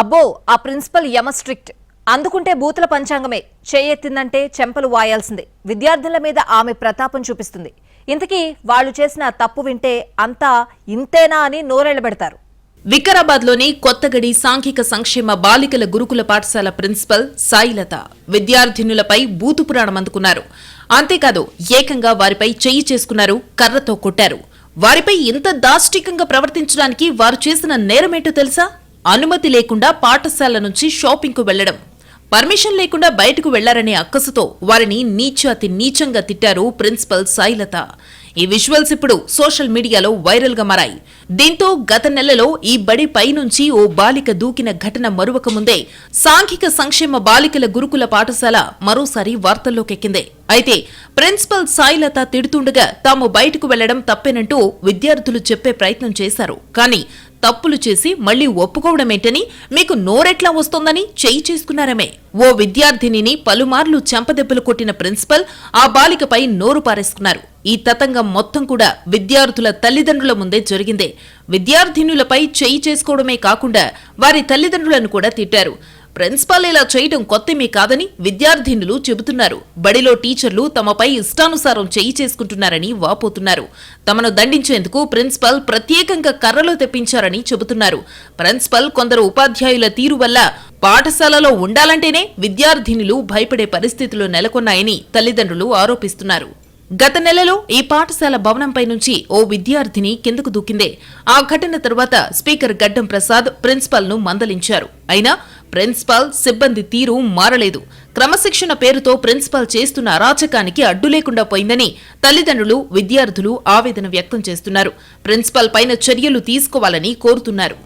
అబ్బో ఆ ప్రిన్సిపల్ యమ స్ట్రిక్ట్. అందుకుంటే బూతుల పంచాంగమే. చేయెత్తిందంటే చెంపలు వాయాల్సిందే. విద్యార్థుల మీద ఆమె ప్రతాపం చూపిస్తుంది. ఇంతకీ వాళ్ళు చేసిన తప్పు వింటే అంతా ఇంతేనా అని నోరెళ్లబెడతారు. వికారాబాద్లోని కొత్తగడి సాంఘిక సంక్షేమ బాలికల గురుకుల పాఠశాల ప్రిన్సిపల్ సాయిలత విద్యార్థినులపై బూతు పురాణం అందుకున్నారు. అంతేకాదు ఏకంగా వారిపై చెయ్యి చేసుకున్నారు, కర్రతో కొట్టారు. వారిపై ఇంత దాష్టికంగా ప్రవర్తించడానికి వారు చేసిన నేరమేంటో తెలుసా? అనుమతి లేకుండా పాఠశాల నుంచి షాపింగ్ కు వెళ్లడం, పర్మిషన్ లేకుండా బయటకు వెళ్లారనే అక్కసుతో వారిని నీచాతి నీచంగా తిట్టారు ప్రిన్సిపల్ సాయిలత. ఈ విజువల్స్ ఇప్పుడు సోషల్ మీడియాలో వైరల్ గా మారాయి. దీంతో గత నెలలో ఈ బడి పై నుంచి ఓ బాలిక దూకిన ఘటన మరువక ముందే సాంఘిక సంక్షేమ బాలికల గురుకుల పాఠశాల మరోసారి వార్తల్లోకెక్కింది. అయితే ప్రిన్సిపల్ సాయిలత తిడుతుండగా తాము బయటకు వెళ్లడం తప్పేనంటూ విద్యార్థులు చెప్పే ప్రయత్నం చేశారు. కానీ తప్పులు చేసి మళ్లీ ఒప్పుకోవడమేంటని, మీకు నోరెట్లా వస్తోందని చెయ్యి చేసుకున్నారమే. ఓ విద్యార్థినిని పలుమార్లు చెంపదెబ్బలు కొట్టిన ప్రిన్సిపల్ ఆ బాలికపై నోరు పారేసుకున్నారు. ఈ తతంగం మొత్తం కూడా విద్యార్థుల తల్లిదండ్రుల ముందే జరిగిందే. విద్యార్థినులపై చెయ్యి చేసుకోవడమే కాకుండా వారి తల్లిదండ్రులను కూడా తిట్టారు. ప్రిన్సిపాల్ ఇలా చేయడం కొత్తమీ కాదని విద్యార్థినులు చెబుతున్నారు. బడిలో టీచర్లు తమపై ఇష్టానుసారం చెయ్యి చేసుకుంటున్నారని వాపోతున్నారు. తమను దండించేందుకు ప్రిన్సిపల్ ప్రత్యేకంగా కర్రలు తెప్పించారని చెబుతున్నారు. ప్రిన్సిపల్ కొందరు ఉపాధ్యాయుల తీరు వల్ల పాఠశాలలో ఉండాలంటేనే విద్యార్థినులు భయపడే పరిస్థితులు నెలకొన్నాయని తల్లిదండ్రులు ఆరోపిస్తున్నారు. గత నెలలో ఈ పాఠశాల భవనంపై నుంచి ఓ విద్యార్థిని కిందకు దూకిందే. ఆ ఘటన తరువాత స్పీకర్ గడ్డం ప్రసాద్ ప్రిన్సిపల్ ను మందలించారు. అయినా ప్రిన్సిపల్ సిబ్బంది తీరు మారలేదు. క్రమశిక్షణ పేరుతో ప్రిన్సిపల్ చేస్తున్న అరాచకానికి అడ్డు లేకుండా పోయిందని తల్లిదండ్రులు, విద్యార్థులు ఆవేదన వ్యక్తం చేస్తున్నారు. ప్రిన్సిపల్ పైన చర్యలు తీసుకోవాలని కోరుతున్నారు.